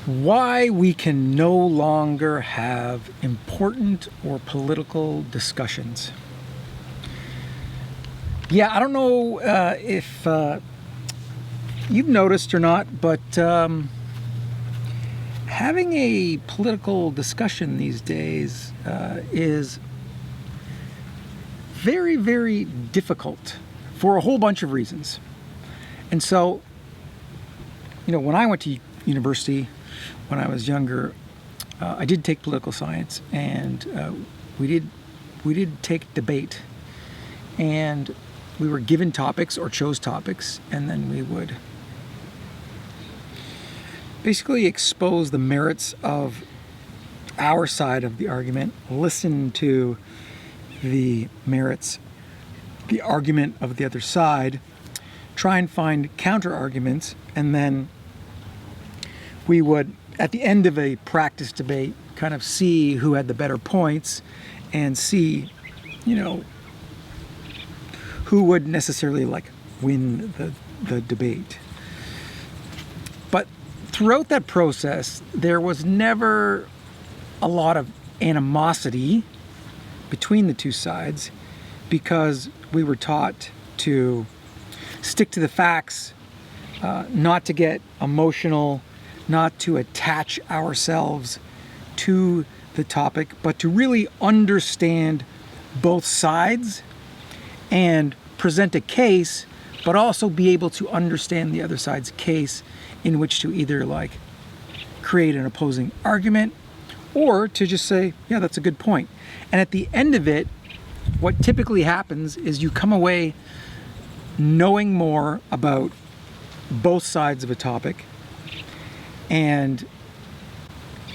Why we can no longer have important or political discussions. Yeah, I don't know if you've noticed or not, but having a political discussion these days is very, very difficult for a whole bunch of reasons. And so, when I went to university, when I was younger, I did take political science, and we did take debate, and we were given topics or chose topics, and then we would basically expose the merits of our side of the argument, listen to the merits, the argument of the other side, try and find counter arguments, and then we would, at the end of a practice debate, kind of see who had the better points and see, who would necessarily win the debate. But throughout that process, there was never a lot of animosity between the two sides because we were taught to stick to the facts, not to get emotional, not to attach ourselves to the topic, but to really understand both sides and present a case, but also be able to understand the other side's case in which to either create an opposing argument or to just say, yeah, that's a good point. And at the end of it, what typically happens is you come away knowing more about both sides of a topic, and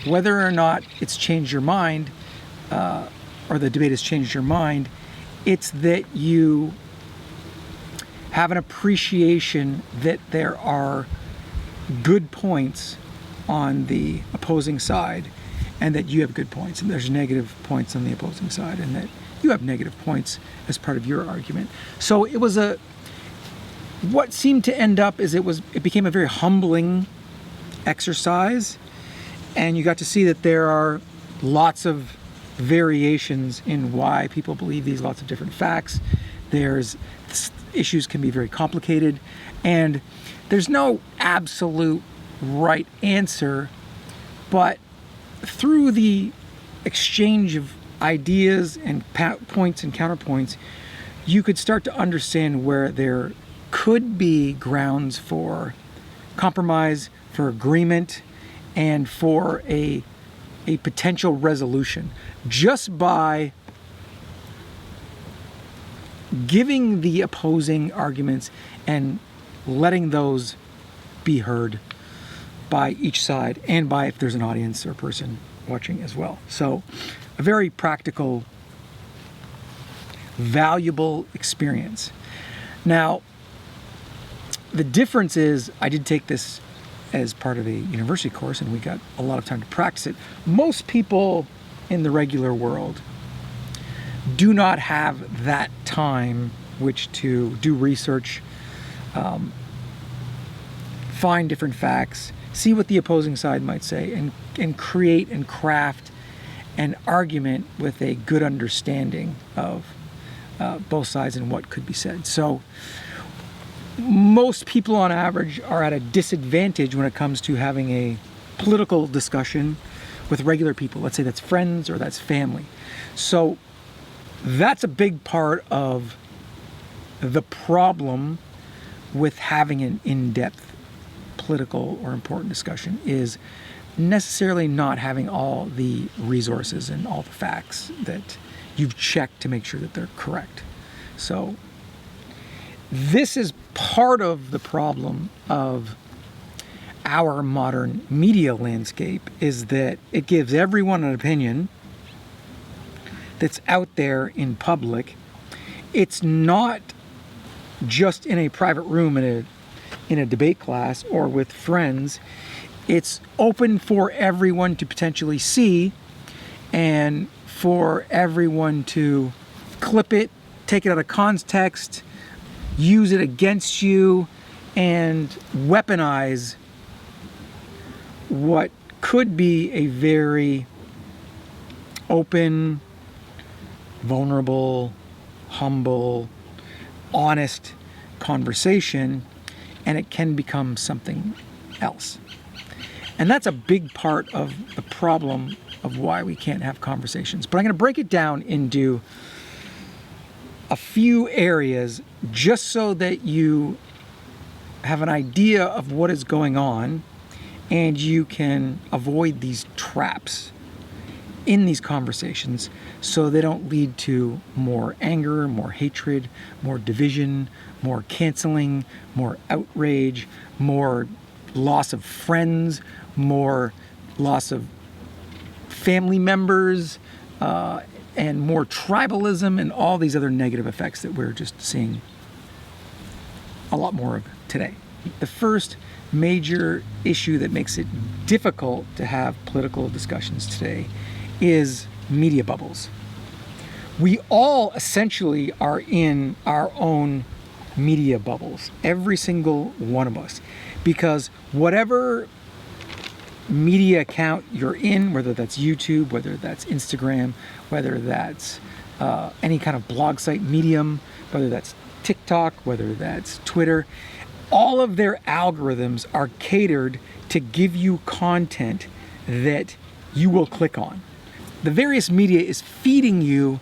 whether or not it's changed your mind, or the debate has changed your mind, it's that you have an appreciation that there are good points on the opposing side, and that you have good points, and there's negative points on the opposing side, and that you have negative points as part of your argument. So it was what seemed to end up is it became a very humbling exercise, and you got to see that there are lots of variations in why people believe these, lots of different facts. Issues can be very complicated, and there's no absolute right answer, but through the exchange of ideas and points and counterpoints, you could start to understand where there could be grounds for compromise, for agreement, and for a potential resolution, just by giving the opposing arguments and letting those be heard by each side, and by if there's an audience or person watching as well. So a very practical, valuable experience. Now, the difference is, I did take this as part of a university course, and we got a lot of time to practice it. Most people in the regular world do not have that time which to do research, find different facts, see what the opposing side might say, and create and craft an argument with a good understanding of both sides and what could be said. So most people on average are at a disadvantage when it comes to having a political discussion with regular people. Let's say that's friends or that's family. So that's a big part of the problem with having an in-depth political or important discussion, is necessarily not having all the resources and all the facts that you've checked to make sure that they're correct. So this is part of the problem of our modern media landscape, is that it gives everyone an opinion that's out there in public. It's not just in a private room in a debate class or with friends. It's open for everyone to potentially see, and for everyone to clip it, take it out of context, use it against you, and weaponize what could be a very open, vulnerable, humble, honest conversation, and it can become something else. And that's a big part of the problem of why we can't have conversations. But I'm going to break it down into a few areas just so that you have an idea of what is going on and you can avoid these traps in these conversations so they don't lead to more anger, more hatred, more division, more canceling, more outrage, more loss of friends, more loss of family members, and more tribalism and all these other negative effects that we're just seeing a lot more of today. The first major issue that makes it difficult to have political discussions today is media bubbles. We all essentially are in our own media bubbles, every single one of us, because whatever media account you're in, whether that's YouTube, whether that's Instagram, whether that's any kind of blog site medium, whether that's TikTok, whether that's Twitter, all of their algorithms are catered to give you content that you will click on. The various media is feeding you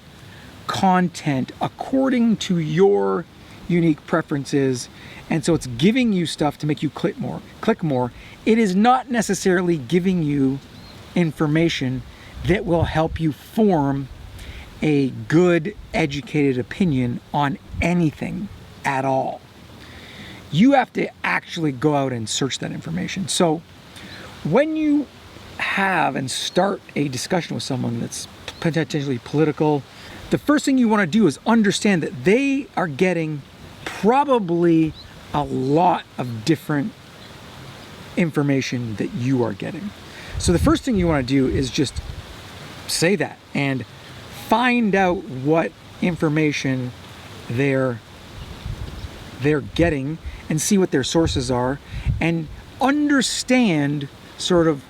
content according to your unique preferences, and so it's giving you stuff to make you click more. It is not necessarily giving you information that will help you form a good, educated opinion on anything at all. You have to actually go out and search that information. So when you have and start a discussion with someone that's potentially political, the first thing you want to do is understand that they are getting probably a lot of different information that you are getting. So the first thing you want to do is just say that and find out what information they're getting and see what their sources are and understand sort of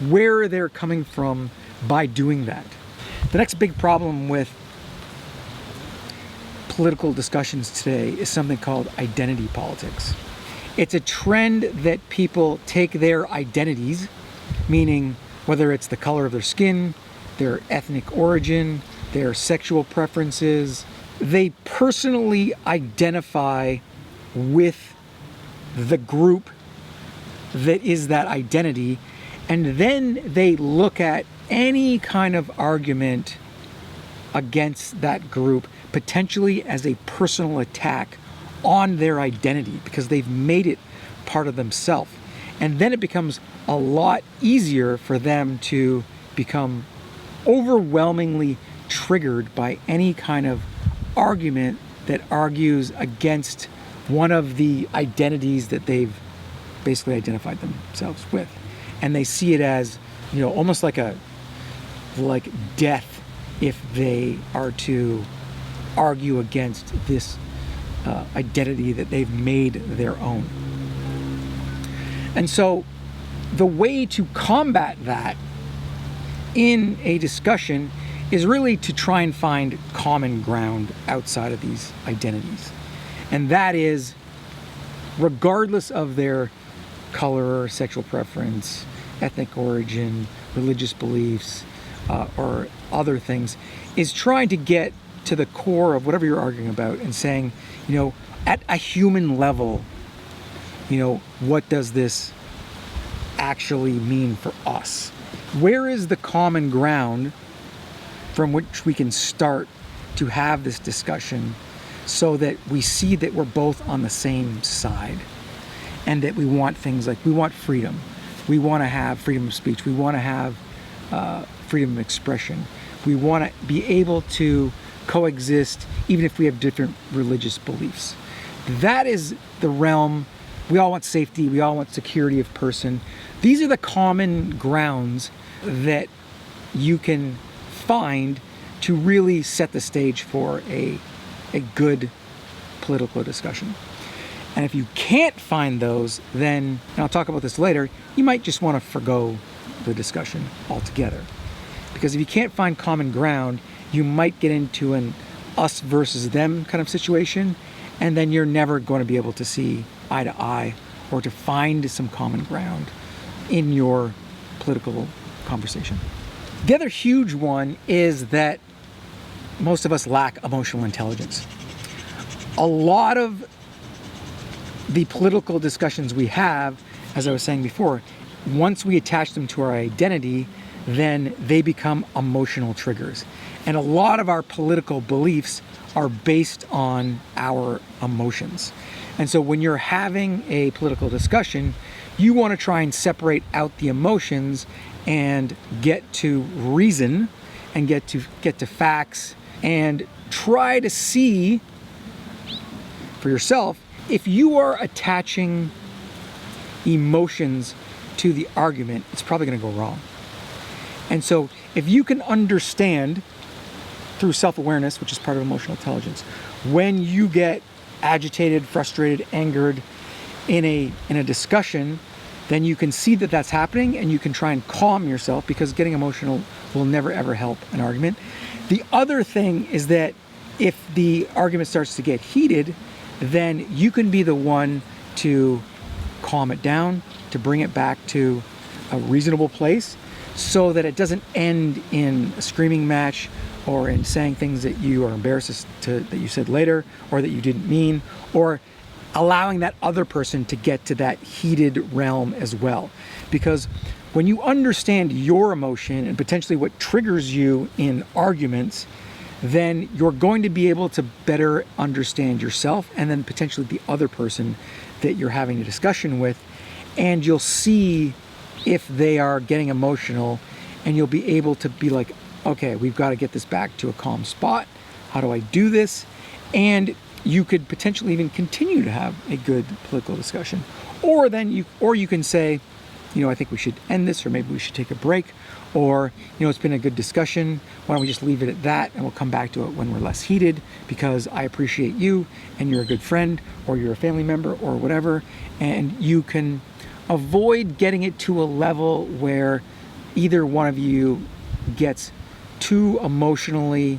where they're coming from by doing that. The next big problem with political discussions today is something called identity politics. It's a trend that people take their identities, meaning whether it's the color of their skin, their ethnic origin, their sexual preferences, they personally identify with the group that is that identity, and then they look at any kind of argument against that group potentially as a personal attack on their identity because they've made it part of themselves. And then it becomes a lot easier for them to become overwhelmingly triggered by any kind of argument that argues against one of the identities that they've basically identified themselves with. And they see it as, almost like death if they are to argue against this identity that they've made their own. And so the way to combat that in a discussion is really to try and find common ground outside of these identities. And that is, regardless of their color, sexual preference, ethnic origin, religious beliefs, or other things, is trying to get to the core of whatever you're arguing about and saying, at a human level, what does this actually mean for us? Where is the common ground from which we can start to have this discussion so that we see that we're both on the same side and that we want things like, we want freedom. We want to have freedom of speech. We want to have freedom of expression. We want to be able to coexist even if we have different religious beliefs. That is the realm. We all want safety. We all want security of person. These are the common grounds that you can find to really set the stage for a good political discussion. And if you can't find those, then, and I'll talk about this later, you might just want to forgo the discussion altogether. Because if you can't find common ground, you might get into an us versus them kind of situation, and then you're never going to be able to see eye to eye or to find some common ground in your political conversation. The other huge one is that most of us lack emotional intelligence. A lot of the political discussions we have, as I was saying before, once we attach them to our identity, then they become emotional triggers. And a lot of our political beliefs are based on our emotions. And so when you're having a political discussion, you want to try and separate out the emotions and get to reason and get to facts and try to see for yourself if you are attaching emotions to the argument, it's probably going to go wrong. And so if you can understand through self-awareness, which is part of emotional intelligence, when you get agitated, frustrated, angered in a discussion, then you can see that that's happening and you can try and calm yourself, because getting emotional will never ever help an argument. The other thing is that if the argument starts to get heated, then you can be the one to calm it down, to bring it back to a reasonable place, so that it doesn't end in a screaming match or in saying things that you are embarrassed that you said later or that you didn't mean, or allowing that other person to get to that heated realm as well. Because when you understand your emotion and potentially what triggers you in arguments, then you're going to be able to better understand yourself and then potentially the other person that you're having a discussion with, and you'll see if they are getting emotional, and you'll be able to be like, okay, we've got to get this back to a calm spot. How do I do this? And you could potentially even continue to have a good political discussion. Or you can say, I think we should end this, or maybe we should take a break, or, it's been a good discussion. Why don't we just leave it at that, and we'll come back to it when we're less heated, because I appreciate you and you're a good friend, or you're a family member, or whatever. And you can avoid getting it to a level where either one of you gets too emotionally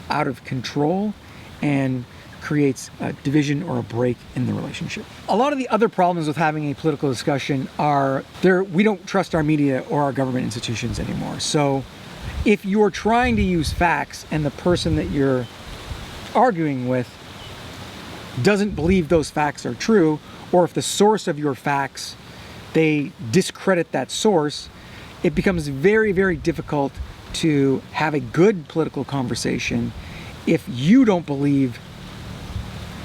out of control and creates a division or a break in the relationship. A lot of the other problems with having a political discussion are we don't trust our media or our government institutions anymore. So if you're trying to use facts and the person that you're arguing with doesn't believe those facts are true, or if the source of your facts, they discredit that source, it becomes very, very difficult to have a good political conversation if you don't believe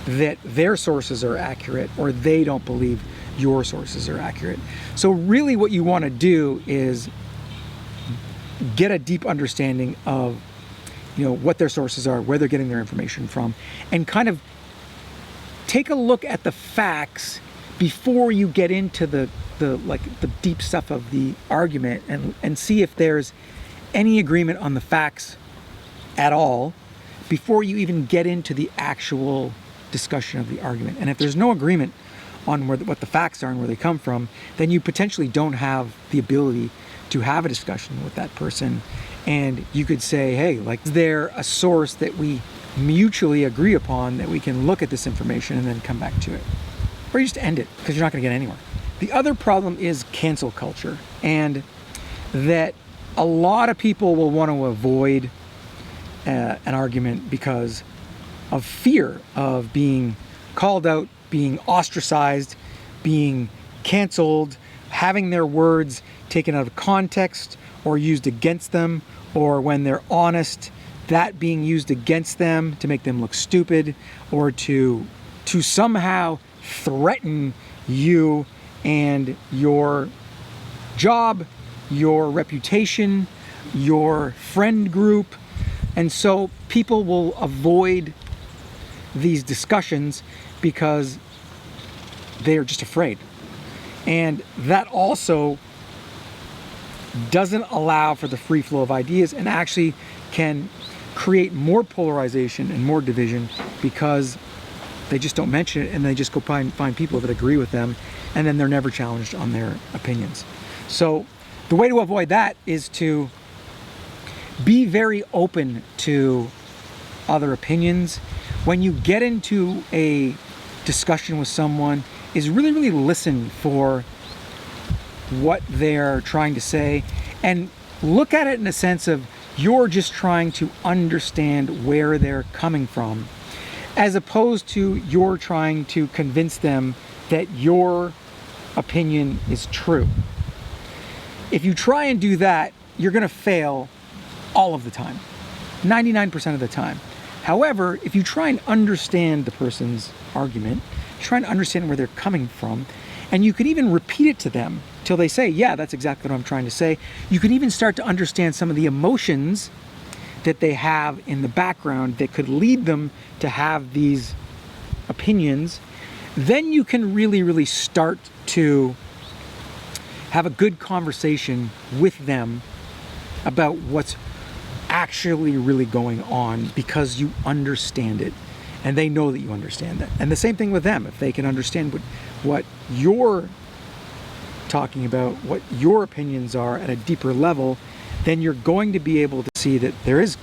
that their sources are accurate, or they don't believe your sources are accurate. So really what you want to do is get a deep understanding of what their sources are, where they're getting their information from, and kind of take a look at the facts before you get into the deep stuff of the argument, and see if there's any agreement on the facts at all before you even get into the actual discussion of the argument. And if there's no agreement on what the facts are and where they come from, then you potentially don't have the ability to have a discussion with that person. And you could say, hey, is there a source that we mutually agree upon that we can look at this information and then come back to it? Or you just end it, because you're not going to get anywhere. The other problem is cancel culture, and that a lot of people will want to avoid an argument because of fear of being called out, being ostracized, being canceled, having their words taken out of context or used against them, or when they're honest, that being used against them to make them look stupid, or to somehow threaten you and your job, your reputation, your friend group. And so people will avoid these discussions because they're just afraid. And that also doesn't allow for the free flow of ideas, and actually can create more polarization and more division, because they just don't mention it and they just go find people that agree with them, and then they're never challenged on their opinions. So The way to avoid that is to be very open to other opinions. When you get into a discussion with someone, is really listen for what they're trying to say, and look at it in a sense of you're just trying to understand where they're coming from, as opposed to you're trying to convince them that your opinion is true. If you try and do that, you're going to fail all of the time, 99% of the time. However, if you try and understand the person's argument, try and understand where they're coming from, and you could even repeat it to them till they say, yeah, that's exactly what I'm trying to say. You could even start to understand some of the emotions that they have in the background that could lead them to have these opinions. Then you can really start to have a good conversation with them about what's actually really going on, because you understand it and they know that you understand that. And the same thing with them. If they can understand what you're talking about, what your opinions are at a deeper level, then you're going to be able to see that there is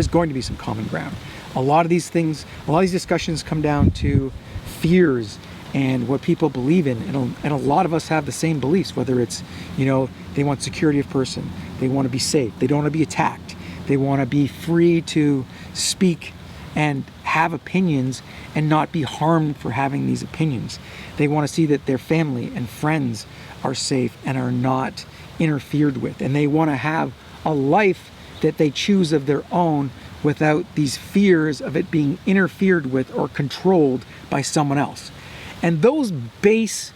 going to be some common ground. A lot of these discussions come down to fears and what people believe in, and a lot of us have the same beliefs, whether it's, they want security of person, they want to be safe, they don't want to be attacked, they want to be free to speak and have opinions and not be harmed for having these opinions. They want to see that their family and friends are safe and are not interfered with, and they want to have a life that they choose of their own without these fears of it being interfered with or controlled by someone else. And those base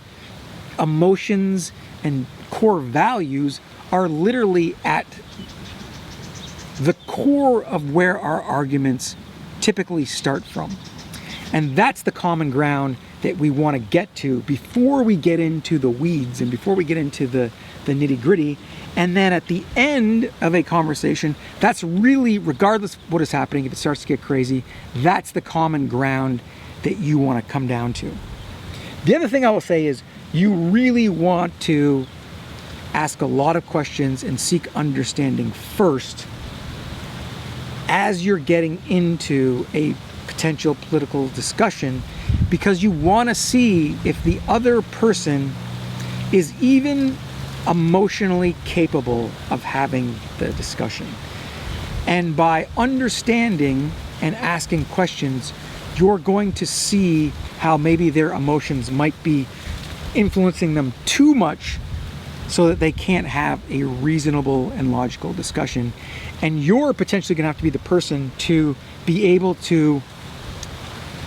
emotions and core values are literally at the core of where our arguments typically start from. And that's the common ground that we want to get to before we get into the weeds and before we get into the nitty-gritty. And then at the end of a conversation, that's really, regardless of what is happening, if it starts to get crazy, that's the common ground that you want to come down to. The other thing I will say is you really want to ask a lot of questions and seek understanding first as you're getting into a potential political discussion, because you want to see if the other person is even emotionally capable of having the discussion. And by understanding and asking questions, you're going to see how maybe their emotions might be influencing them too much so that they can't have a reasonable and logical discussion. And you're potentially going to have to be the person to be able to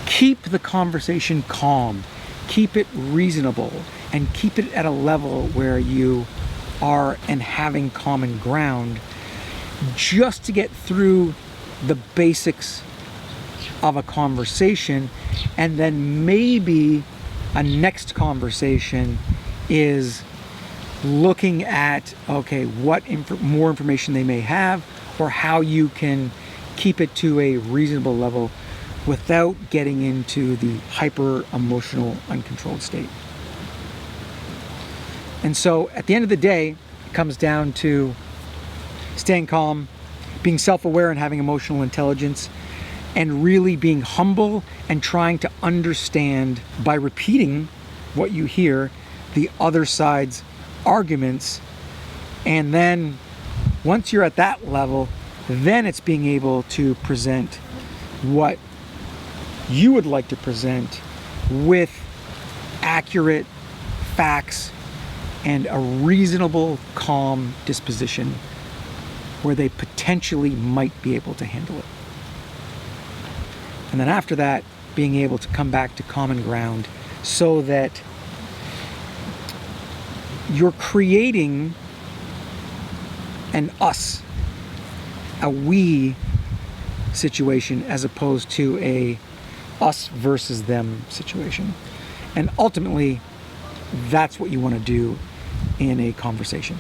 keep the conversation calm, keep it reasonable, and keep it at a level where you are and having common ground, just to get through the basics of a conversation. And then maybe a next conversation is looking at, okay, what more information they may have, or how you can keep it to a reasonable level without getting into the hyper emotional, uncontrolled state. And so at the end of the day, it comes down to staying calm, being self-aware and having emotional intelligence, and really being humble and trying to understand, by repeating what you hear, the other side's arguments. And then once you're at that level, then it's being able to present what you would like to present with accurate facts and a reasonable, calm disposition where they potentially might be able to handle it. And then after that, being able to come back to common ground so that you're creating an us, a we situation, as opposed to a us versus them situation. And ultimately, that's what you want to do in a conversation.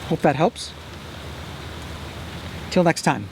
Hope that helps. Till next time.